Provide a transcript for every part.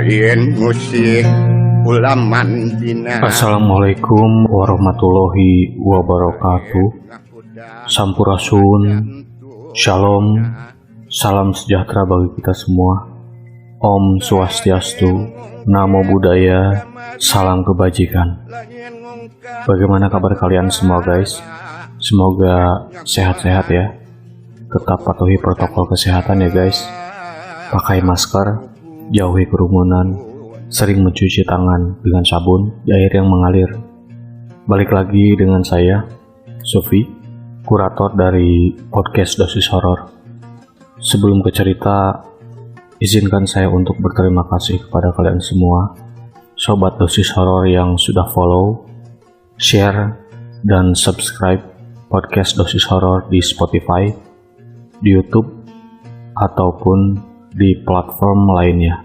lain musik ulaman dina. Assalamualaikum warahmatullahi wabarakatuh. Sampurasun, shalom, salam sejahtera bagi kita semua. Om Swastiastu, Namo Buddhaya, salam kebajikan. Bagaimana kabar kalian semua guys? Semoga sehat-sehat ya. Tetap patuhi protokol kesehatan ya guys. Pakai masker, jauhi kerumunan, sering mencuci tangan dengan sabun di air yang mengalir. Balik lagi dengan saya, Sofi, kurator dari podcast Dosis Horor. Sebelum ke cerita, izinkan saya untuk berterima kasih kepada kalian semua, sobat Dosis Horor yang sudah follow, share, dan subscribe podcast Dosis Horor di Spotify, di YouTube, ataupun di platform lainnya.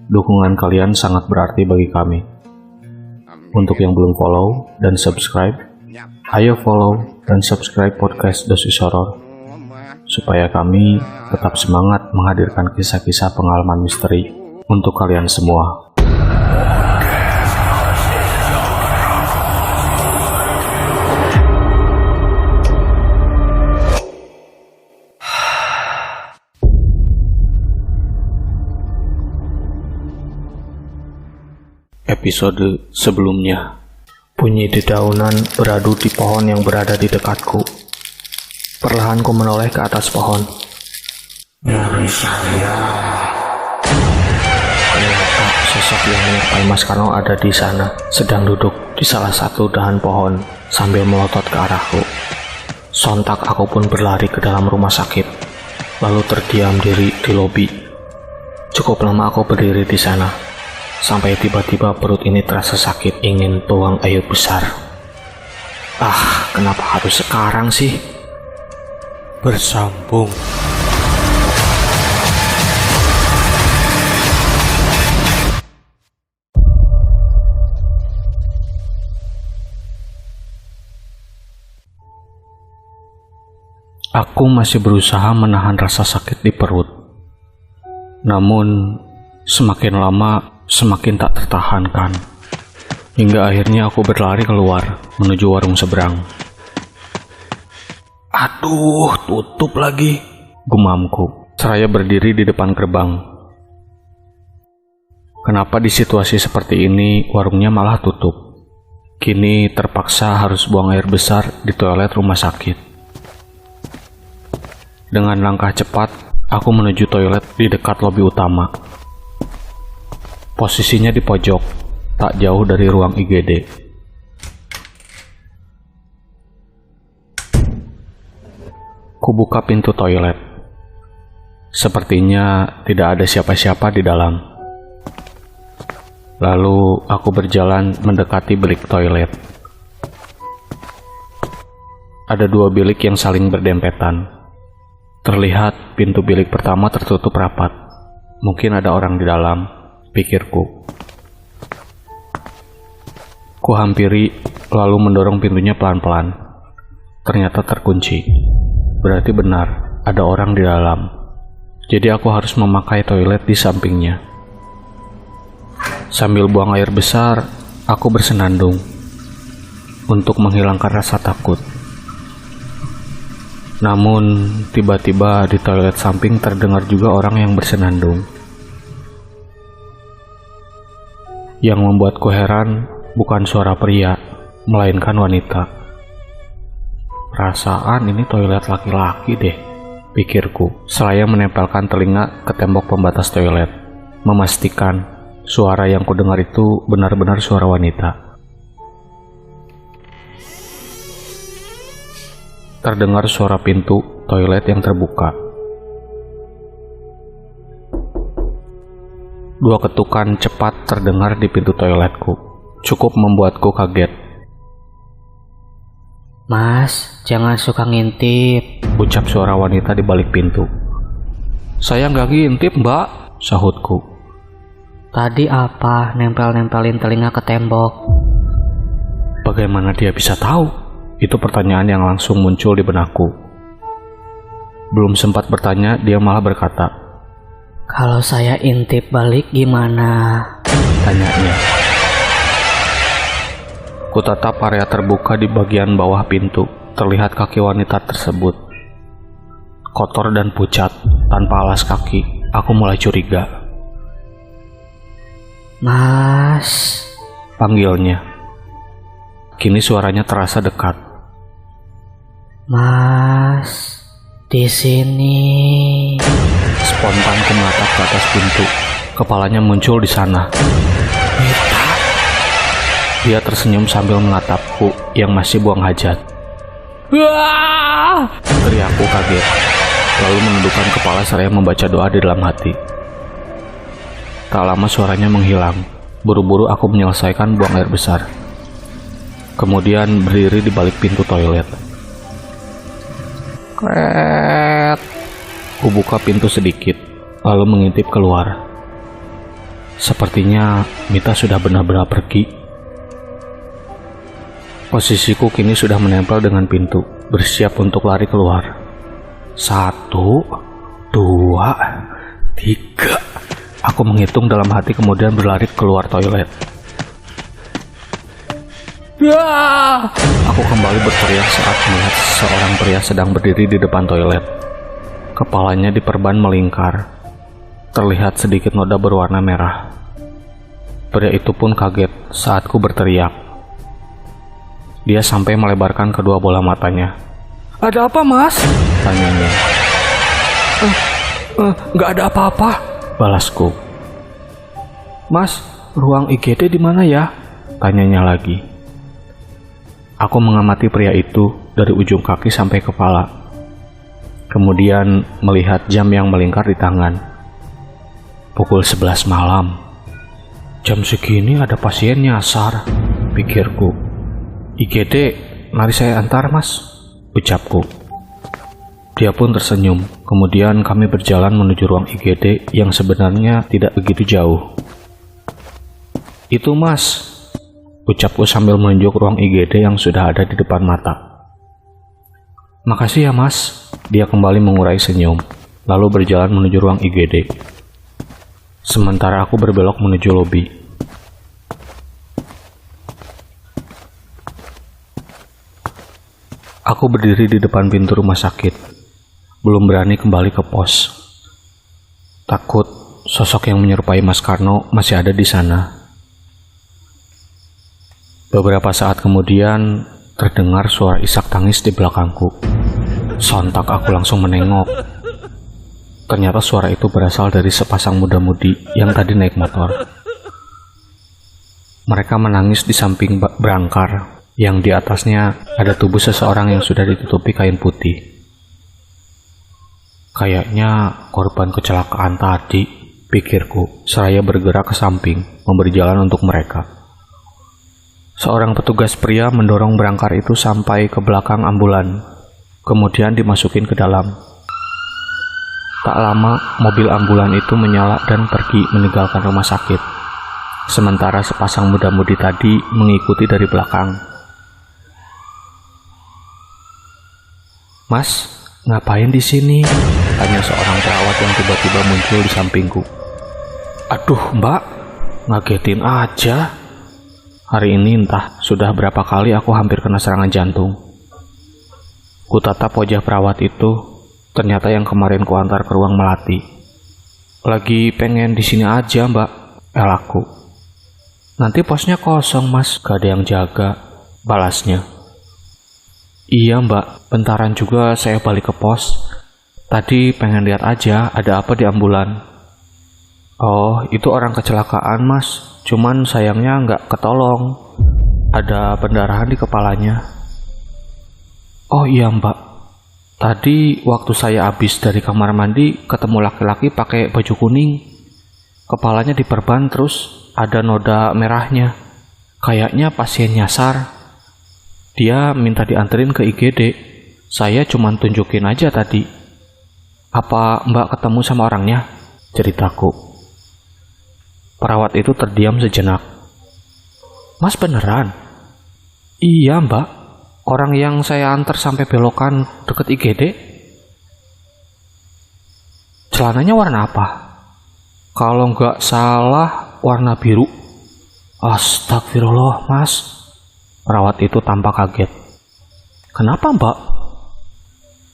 Dokungan kalian sangat berarti bagi kami. Untuk yang belum follow dan subscribe, ayo follow dan subscribe podcast Dosis Horor supaya kami tetap semangat menghadirkan kisah-kisah pengalaman misteri untuk kalian semua. Episode sebelumnya. Bunyi dedaunan beradu di pohon yang berada di dekatku. Perlahan ku menoleh ke atas pohon. Nyari saya. Ternyata sosok yang menyerupai Mas Karno ada di sana, sedang duduk di salah satu dahan pohon sambil melotot ke arahku. Sontak aku pun berlari ke dalam rumah sakit, lalu terdiam diri di lobi. Cukup lama aku berdiri di sana, sampai tiba-tiba perut ini terasa sakit, ingin buang air besar. Kenapa harus sekarang sih? Bersambung. Aku masih berusaha menahan rasa sakit di perut. Namun, semakin lama semakin tak tertahankan, hingga akhirnya aku berlari keluar menuju warung seberang. Aduh, tutup lagi, gumamku seraya berdiri di depan gerbang. Kenapa di situasi seperti ini warungnya malah tutup? Kini terpaksa harus buang air besar di toilet rumah sakit. Dengan langkah cepat, aku menuju toilet di dekat lobi utama. Posisinya di pojok, tak jauh dari ruang IGD. Kubuka pintu toilet. Sepertinya tidak ada siapa-siapa di dalam. Lalu aku berjalan mendekati bilik toilet. Ada dua bilik yang saling berdempetan. Terlihat pintu bilik pertama tertutup rapat. Mungkin ada orang di dalam, pikirku. Ku hampiri lalu mendorong pintunya pelan-pelan. Ternyata terkunci. Berarti benar, ada orang di dalam. Jadi aku harus memakai toilet di sampingnya. Sambil buang air besar, aku bersenandung untuk menghilangkan rasa takut. Namun, tiba-tiba di toilet samping terdengar juga orang yang bersenandung. Yang membuatku heran bukan suara pria, melainkan wanita. Perasaan ini toilet laki-laki deh, pikirku, seraya menempelkan telinga ke tembok pembatas toilet, memastikan suara yang kudengar itu benar-benar suara wanita. Terdengar suara pintu toilet yang terbuka. Dua ketukan cepat terdengar di pintu toiletku, cukup membuatku kaget. Mas, jangan suka ngintip, ucap suara wanita di balik pintu. Saya nggak ngintip, Mbak, sahutku. Tadi apa nempel-nempelin telinga ke tembok? Bagaimana dia bisa tahu? Itu pertanyaan yang langsung muncul di benakku. Belum sempat bertanya, dia malah berkata, Kalau saya intip balik gimana? Tanyanya. Kutatap area terbuka di bagian bawah pintu. Terlihat kaki wanita tersebut kotor dan pucat, tanpa alas kaki. Aku mulai curiga. Mas, Panggilnya. Kini suaranya terasa dekat. Mas, di sini. Spontan ku menatap ke atas pintu. Kepalanya muncul di sana. Mita. Dia tersenyum sambil menatapku yang masih buang hajat. Wah! Teriakku kaget, lalu menundukkan kepala seraya membaca doa di dalam hati. Tak lama suaranya menghilang. Buru-buru aku menyelesaikan buang air besar. Kemudian berdiri di balik pintu toilet. Kret. Ku buka pintu sedikit, lalu mengintip keluar. Sepertinya Mita sudah benar-benar pergi. Posisiku kini sudah menempel dengan pintu, bersiap untuk lari keluar. 1, 2, 3. Aku menghitung dalam hati kemudian berlari keluar toilet. Aku kembali berteriak saat melihat seorang pria sedang berdiri di depan toilet. Kepalanya diperban melingkar. Terlihat sedikit noda berwarna merah. Pria itu pun kaget saat ku berteriak. Dia sampai melebarkan kedua bola matanya. "Ada apa, Mas?" tanyanya. Nggak ada apa-apa," balasku. "Mas, ruang IGD di mana ya?" tanyanya lagi. Aku mengamati pria itu dari ujung kaki sampai kepala. Kemudian melihat jam yang melingkar di tangan. Pukul 11 malam. Jam segini ada pasien nyasar, pikirku. "IGD, mari saya antar, Mas," ucapku. Dia pun tersenyum. Kemudian kami berjalan menuju ruang IGD yang sebenarnya tidak begitu jauh. "Itu, Mas," ucapku sambil menunjuk ruang IGD yang sudah ada di depan mata. "Makasih ya, Mas." Dia kembali mengurai senyum, lalu berjalan menuju ruang IGD. Sementara aku berbelok menuju lobi. Aku berdiri di depan pintu rumah sakit, belum berani kembali ke pos. Takut sosok yang menyerupai Mas Karno masih ada di sana. Beberapa saat kemudian, terdengar suara isak tangis di belakangku. Sontak aku langsung menengok. Ternyata suara itu berasal dari sepasang muda-mudi yang tadi naik motor. Mereka menangis di samping berangkar, yang di atasnya ada tubuh seseorang yang sudah ditutupi kain putih. Kayaknya korban kecelakaan tadi, pikirku, seraya bergerak ke samping, memberi jalan untuk mereka. Seorang petugas pria mendorong berangkar itu sampai ke belakang ambulan, kemudian dimasukin ke dalam. Tak lama, mobil ambulan itu menyala dan pergi meninggalkan rumah sakit. Sementara sepasang muda-mudi tadi mengikuti dari belakang. "Mas, ngapain di sini?" tanya seorang perawat yang tiba-tiba muncul di sampingku. "Aduh, Mbak, ngagetin aja. Hari ini entah sudah berapa kali aku hampir kena serangan jantung." Kutatap wajah perawat itu. Ternyata yang kemarin kuantar ke ruang melati. "Lagi pengen di sini aja, Mbak," elakku. "Nanti posnya kosong, Mas, gak ada yang jaga," balasnya. "Iya, Mbak, bentaran juga saya balik ke pos. Tadi pengen lihat aja ada apa di ambulan." "Oh, itu orang kecelakaan, Mas. Cuman sayangnya nggak ketolong. Ada pendarahan di kepalanya." "Oh iya, Mbak. Tadi waktu saya habis dari kamar mandi ketemu laki-laki pakai baju kuning. Kepalanya diperban terus ada noda merahnya. Kayaknya pasien nyasar. Dia minta dianterin ke IGD. Saya cuma tunjukin aja tadi. Apa Mbak ketemu sama orangnya?" ceritaku. Perawat itu terdiam sejenak. "Mas beneran?" "Iya, Mbak. Orang yang saya antar sampai belokan deket IGD." "Celananya warna apa?" Kalau nggak salah warna biru. Astagfirullah, Mas. Perawat itu tampak kaget. Kenapa, Mbak?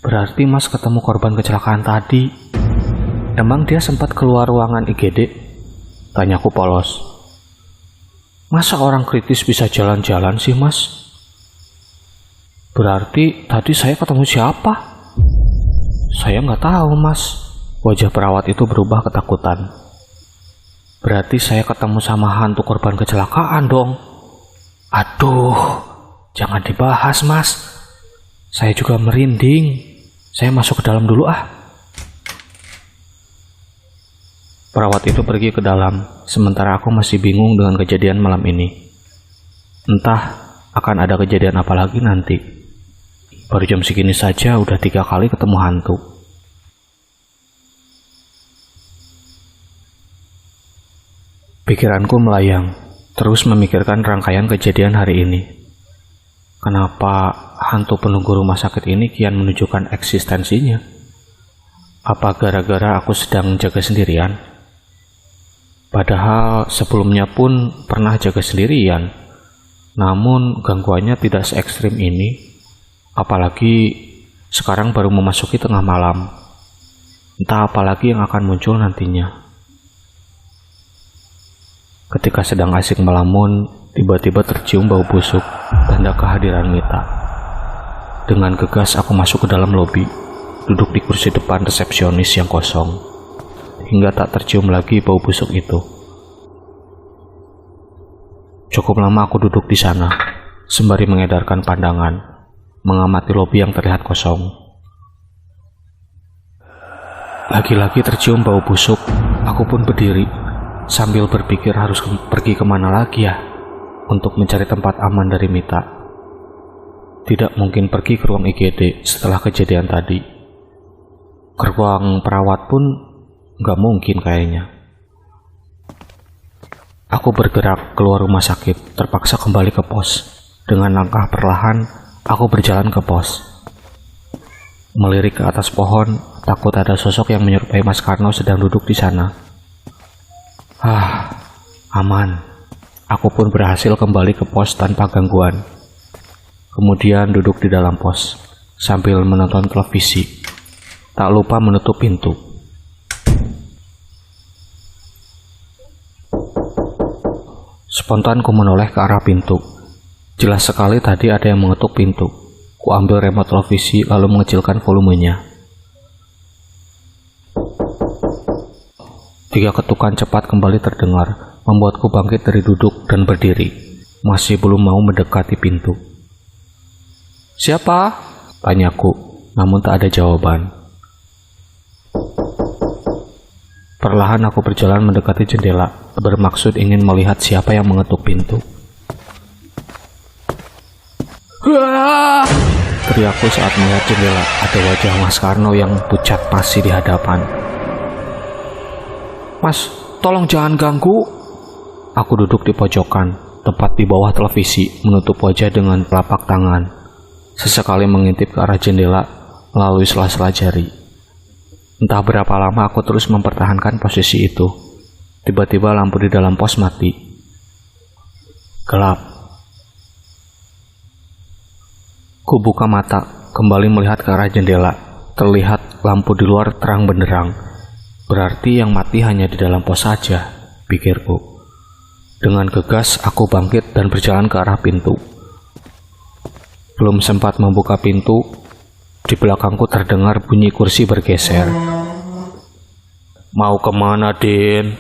Berarti Mas ketemu korban kecelakaan tadi. Emang dia sempat keluar ruangan IGD? Tanyaku polos. Masa orang kritis bisa jalan-jalan sih, Mas? Berarti tadi saya ketemu siapa? Saya nggak tahu, Mas. Wajah perawat itu berubah ketakutan. Berarti saya ketemu sama hantu korban kecelakaan dong. Aduh, jangan dibahas, Mas. Saya juga merinding. Saya masuk ke dalam dulu ah. Perawat itu pergi ke dalam, sementara aku masih bingung dengan kejadian malam ini. Entah akan ada kejadian apa lagi nanti. Baru jam segini saja udah 3 kali ketemu hantu. Pikiranku melayang, terus memikirkan rangkaian kejadian hari ini. Kenapa hantu penunggu rumah sakit ini kian menunjukkan eksistensinya? Apa gara-gara aku sedang jaga sendirian? Padahal sebelumnya pun pernah jaga sendirian, namun gangguannya tidak se ekstrim ini. Apalagi sekarang baru memasuki tengah malam. Entah apalagi yang akan muncul nantinya. Ketika sedang asik melamun, tiba-tiba tercium bau busuk, tanda kehadiran Mita. Dengan gegas aku masuk ke dalam lobi, duduk di kursi depan resepsionis yang kosong, hingga tak tercium lagi bau busuk itu. Cukup lama aku duduk di sana, sembari mengedarkan pandangan, mengamati lobi yang terlihat kosong. Lagi-lagi tercium bau busuk, aku pun berdiri, sambil berpikir harus pergi kemana lagi ya, untuk mencari tempat aman dari Mita. Tidak mungkin pergi ke ruang IGD setelah kejadian tadi. Ke ruang perawat pun nggak mungkin kayaknya. Aku bergerak keluar rumah sakit, terpaksa kembali ke pos. Dengan langkah perlahan, aku berjalan ke pos. Melirik ke atas pohon, takut ada sosok yang menyerupai Mas Karno sedang duduk di sana. Aman. Aku pun berhasil kembali ke pos tanpa gangguan. Kemudian duduk di dalam pos, sambil menonton televisi. Tak lupa menutup pintu. Spontan ku menoleh ke arah pintu. Jelas sekali tadi ada yang mengetuk pintu. Ku ambil remote televisi lalu mengecilkan volumenya. 3 ketukan cepat kembali terdengar, membuatku bangkit dari duduk dan berdiri. Masih belum mau mendekati pintu. "Siapa?" tanyaku, namun tak ada jawaban. Perlahan aku berjalan mendekati jendela, bermaksud ingin melihat siapa yang mengetuk pintu. Teriakku saat melihat jendela, ada wajah Mas Karno yang pucat pasi di hadapan. "Mas, tolong jangan ganggu." Aku duduk di pojokan, tepat di bawah televisi, menutup wajah dengan telapak tangan. Sesekali mengintip ke arah jendela melalui sela-sela jari. Entah berapa lama aku terus mempertahankan posisi itu. Tiba-tiba lampu di dalam pos mati. Gelap. Ku buka mata, kembali melihat ke arah jendela. Terlihat lampu di luar terang benderang. Berarti yang mati hanya di dalam pos saja, pikirku. Dengan gegas aku bangkit dan berjalan ke arah pintu. Belum sempat membuka pintu, di belakangku terdengar bunyi kursi bergeser. "Mau kemana, Din?"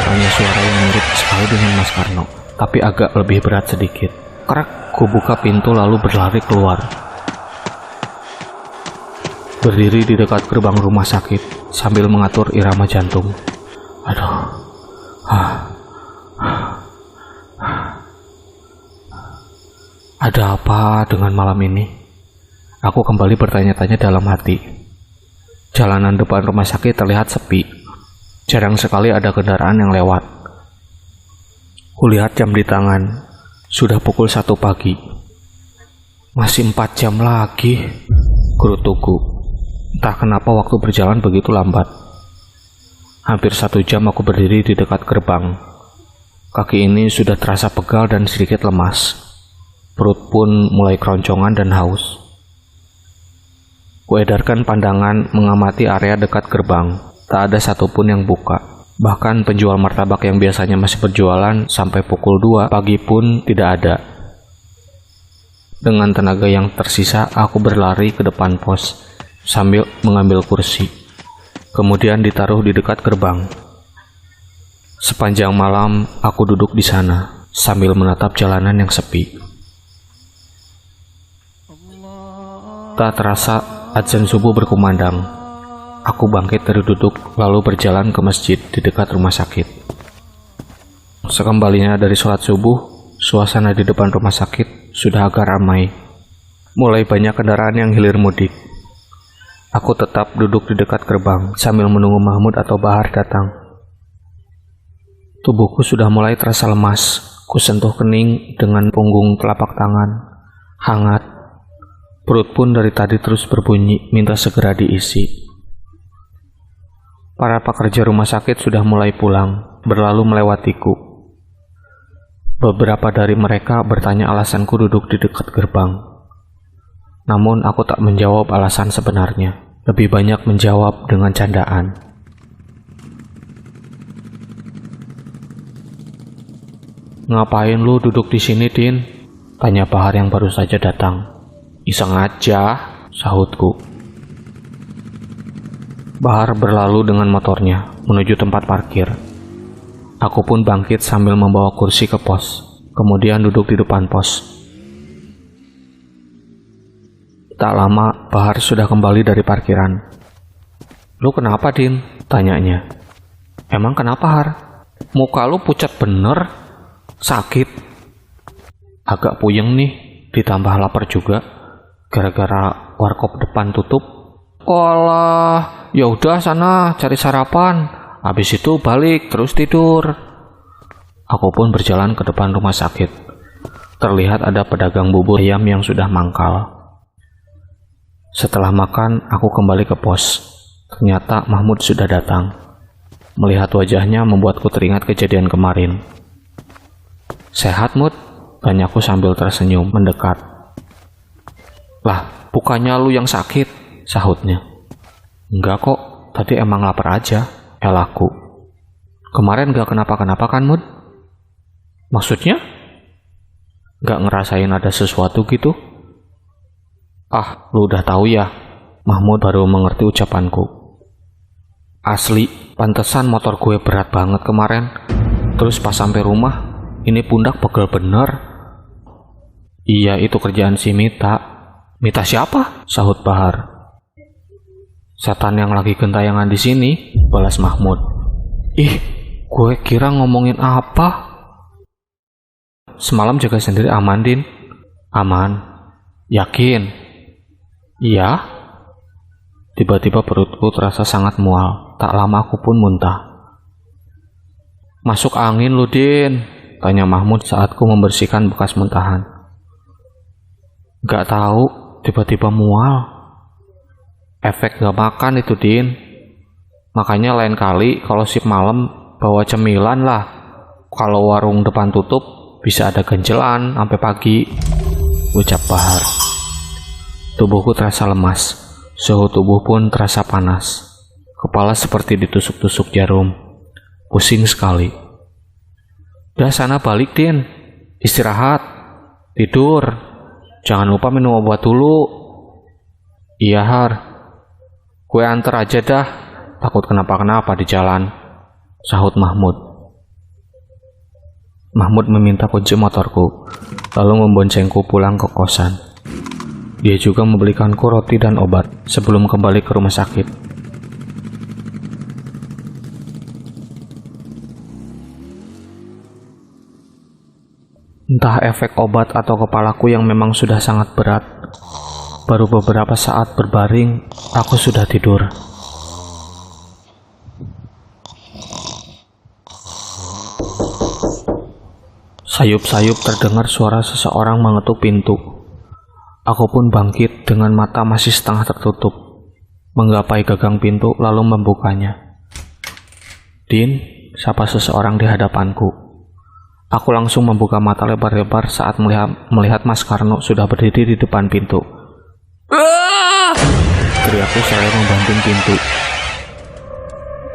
tanya suara yang mirip sekali dengan Mas Karno, tapi agak lebih berat sedikit. Kerak, ku buka pintu lalu berlari keluar. Berdiri di dekat gerbang rumah sakit sambil mengatur irama jantung. Ada apa dengan malam ini? Aku kembali bertanya-tanya dalam hati. Jalanan depan rumah sakit terlihat sepi. Jarang sekali ada kendaraan yang lewat. Kulihat jam di tangan. Sudah pukul 1 pagi. Masih 4 jam lagi, gerutuku. Entah kenapa waktu berjalan begitu lambat. Hampir 1 jam aku berdiri di dekat gerbang. Kaki ini sudah terasa pegal dan sedikit lemas. Perut pun mulai keroncongan dan haus. Kuedarkan pandangan mengamati area dekat gerbang. Tak ada satupun yang buka. Bahkan penjual martabak yang biasanya masih berjualan sampai pukul 2 pagi pun tidak ada. Dengan tenaga yang tersisa, aku berlari ke depan pos sambil mengambil kursi. Kemudian ditaruh di dekat gerbang. Sepanjang malam, aku duduk di sana sambil menatap jalanan yang sepi. Tak terasa, azan subuh berkumandang. Aku bangkit dari duduk lalu berjalan ke masjid di dekat rumah sakit. Sekembalinya dari sholat subuh, suasana di depan rumah sakit sudah agak ramai. Mulai banyak kendaraan yang hilir mudik. Aku tetap duduk di dekat gerbang sambil menunggu Mahmud atau Bahar datang. Tubuhku sudah mulai terasa lemas. Kusentuh kening dengan punggung telapak tangan. Hangat. Perut pun dari tadi terus berbunyi minta segera diisi. Para pekerja rumah sakit sudah mulai pulang, berlalu melewatiku. Beberapa dari mereka bertanya alasanku duduk di dekat gerbang. Namun aku tak menjawab alasan sebenarnya. Lebih banyak menjawab dengan candaan. "Ngapain lu duduk di sini, Din?" tanya Bahar yang baru saja datang. "Iseng aja," sahutku. Bahar berlalu dengan motornya menuju tempat parkir. Aku pun bangkit sambil membawa kursi ke pos, kemudian duduk di depan pos. Tak lama, Bahar sudah kembali dari parkiran. "Lu kenapa, Din?" tanyanya. "Emang kenapa, Har? Muka lu pucat bener. Sakit?" "Agak puyeng nih, ditambah lapar juga. Gara-gara warkop depan tutup." "Olah, ya udah sana cari sarapan. Habis itu balik terus tidur." Aku pun berjalan ke depan rumah sakit. Terlihat ada pedagang bubur ayam yang sudah mangkal. Setelah makan, aku kembali ke pos. Ternyata Mahmud sudah datang. Melihat wajahnya membuatku teringat kejadian kemarin. "Sehat, Mud?" tanyaku sambil tersenyum mendekat. "Lah, bukannya lu yang sakit?" sahutnya. "Enggak kok, tadi emang lapar aja," elahku. "Kemarin gak kenapa-kenapa kan, Mud?" "Maksudnya? Gak ngerasain ada sesuatu gitu?" "Ah, lu udah tahu ya." Mahmud baru mengerti ucapanku. "Asli, pantesan motor gue berat banget kemarin. Terus pas sampai rumah, ini pundak pegel bener." "Iya, itu kerjaan si Mita." "Mita siapa?" sahut Bahar. "Setan yang lagi gentayangan di sini," balas Mahmud. "Ih, gue kira ngomongin apa?" "Semalam jaga sendiri aman, Din?" "Aman." "Yakin?" "Iya." Tiba-tiba perutku terasa sangat mual. Tak lama aku pun muntah. "Masuk angin lu, Din?" tanya Mahmud saat ku membersihkan bekas muntahan. "Gak tahu, tiba-tiba mual." "Efek gak makan itu, Din. Makanya lain kali kalau sip malam bawa cemilan lah. Kalau warung depan tutup bisa ada ganjelan sampai pagi," ucap Bahar. Tubuhku terasa lemas. Suhu tubuh pun terasa panas. Kepala seperti ditusuk-tusuk jarum. Pusing sekali. "Udah sana balik, Din. Istirahat. Tidur. Jangan lupa minum obat dulu." "Iya, Har. Gue anter aja dah. Takut kenapa-kenapa di jalan," sahut Mahmud. Mahmud meminta kunci motorku, lalu memboncengku pulang ke kosan. Dia juga membelikanku roti dan obat sebelum kembali ke rumah sakit. Entah efek obat atau kepalaku yang memang sudah sangat berat. Baru beberapa saat berbaring, aku sudah tidur. Sayup-sayup terdengar suara seseorang mengetuk pintu. Aku pun bangkit dengan mata masih setengah tertutup, menggapai gagang pintu lalu membukanya. Din, sapa seseorang di hadapanku. Aku langsung membuka mata lebar-lebar saat melihat Mas Karno sudah berdiri di depan pintu. Teriakku seraya membanting pintu.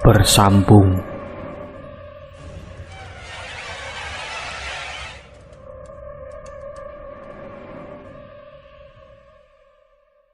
Bersambung.